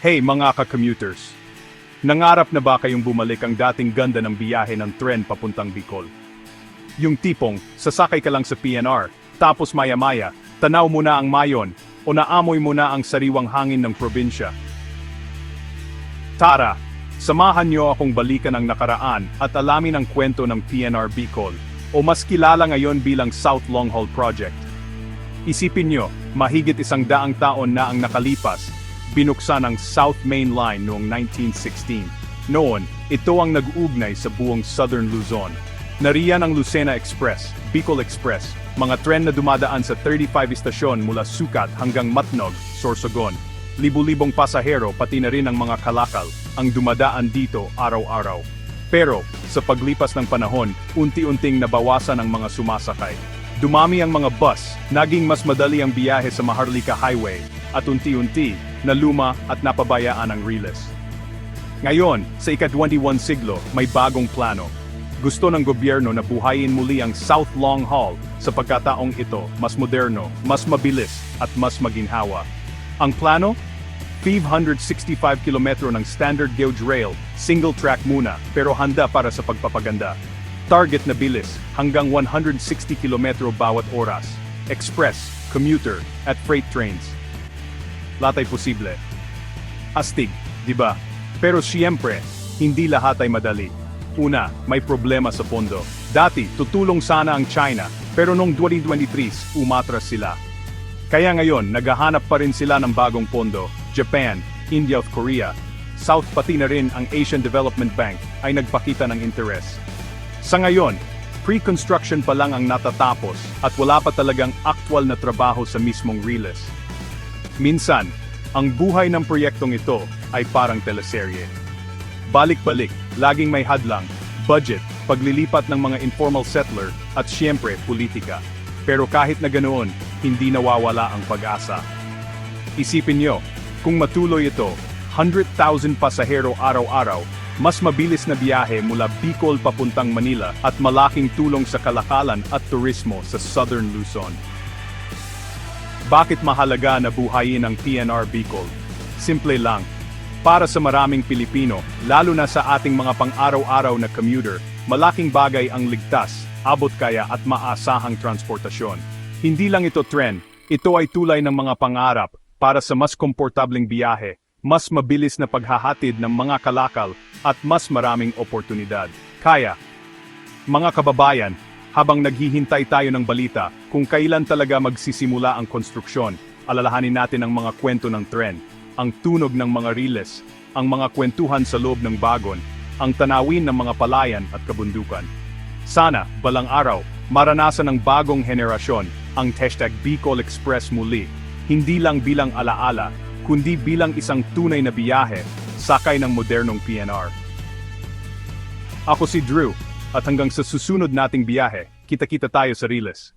Hey mga ka-commuters! Nangarap na ba kayong bumalik ang dating ganda ng biyahe ng tren papuntang Bicol? Yung tipong, sasakay ka lang sa PNR, tapos maya-maya, tanaw mo na ang mayon, o naamoy mo na ang sariwang hangin ng probinsya. Tara, samahan niyo akong balikan ang nakaraan at alamin ang kwento ng PNR Bicol, o mas kilala ngayon bilang South Long Haul Project. Isipin niyo, mahigit 100 taon na ang nakalipas, binuksan ang South Main Line noong 1916. Noon, ito ang nag-uugnay sa buong Southern Luzon. Nariyan ang Lucena Express, Bicol Express, mga tren na dumadaan sa 35 istasyon mula Sucat hanggang Matnog, Sorsogon. Libu-libong pasahero pati na rin ang mga kalakal ang dumadaan dito araw-araw. Pero, sa paglipas ng panahon, unti-unting nabawasan ang mga sumasakay. Dumami ang mga bus, naging mas madali ang biyahe sa Maharlika Highway, at unti-unti, naluma at napabayaan ang Riles. Ngayon, sa ika-21 siglo, may bagong plano. Gusto ng gobyerno na buhayin muli ang South Long Haul sa pagkataong ito mas moderno, mas mabilis, at mas maginhawa. Ang plano? 565 kilometro ng standard gauge rail, single track muna, pero handa para sa pagpapaganda. Target na bilis, hanggang 160 kilometro bawat oras. Express, commuter, at freight trains. Lahat ay posible. Astig, di ba? Pero siyempre, hindi lahat ay madali. Una, may problema sa pondo. Dati, tutulong sana ang China, pero noong 2023, umatras sila. Kaya ngayon, naghahanap pa rin sila ng bagong pondo. Japan, India at Korea. South pati na rin ang Asian Development Bank ay nagpakita ng interes. Sa ngayon, pre-construction pa lang ang natatapos at wala pa talagang aktwal na trabaho sa mismong Riles. Minsan, ang buhay ng proyektong ito ay parang teleserye. Balik-balik, laging may hadlang, budget, paglilipat ng mga informal settler, at siyempre, politika. Pero kahit na ganoon, hindi nawawala ang pag-asa. Isipin nyo, kung matuloy ito, 100,000 pasahero araw-araw, mas mabilis na biyahe mula Bicol papuntang Manila at malaking tulong sa kalakalan at turismo sa Southern Luzon. Bakit mahalaga na buhayin ang PNR Bicol? Simple lang. Para sa maraming Pilipino, lalo na sa ating mga pang-araw-araw na commuter, malaking bagay ang ligtas, abot kaya at maasahang transportasyon. Hindi lang ito tren, ito ay tulay ng mga pangarap para sa mas komportableng biyahe, mas mabilis na paghahatid ng mga kalakal, at mas maraming oportunidad. Kaya, mga kababayan, habang naghihintay tayo ng balita kung kailan talaga magsisimula ang konstruksyon, alalahanin natin ang mga kwento ng tren, ang tunog ng mga riles, ang mga kwentuhan sa loob ng bagon, ang tanawin ng mga palayan at kabundukan. Sana, balang araw, maranasan ng bagong henerasyon ang #Bicol Express muli, hindi lang bilang alaala, kundi bilang isang tunay na biyahe, sakay ng modernong PNR. Ako si Drew, at hanggang sa susunod nating biyahe, kita-kita tayo sa Riles.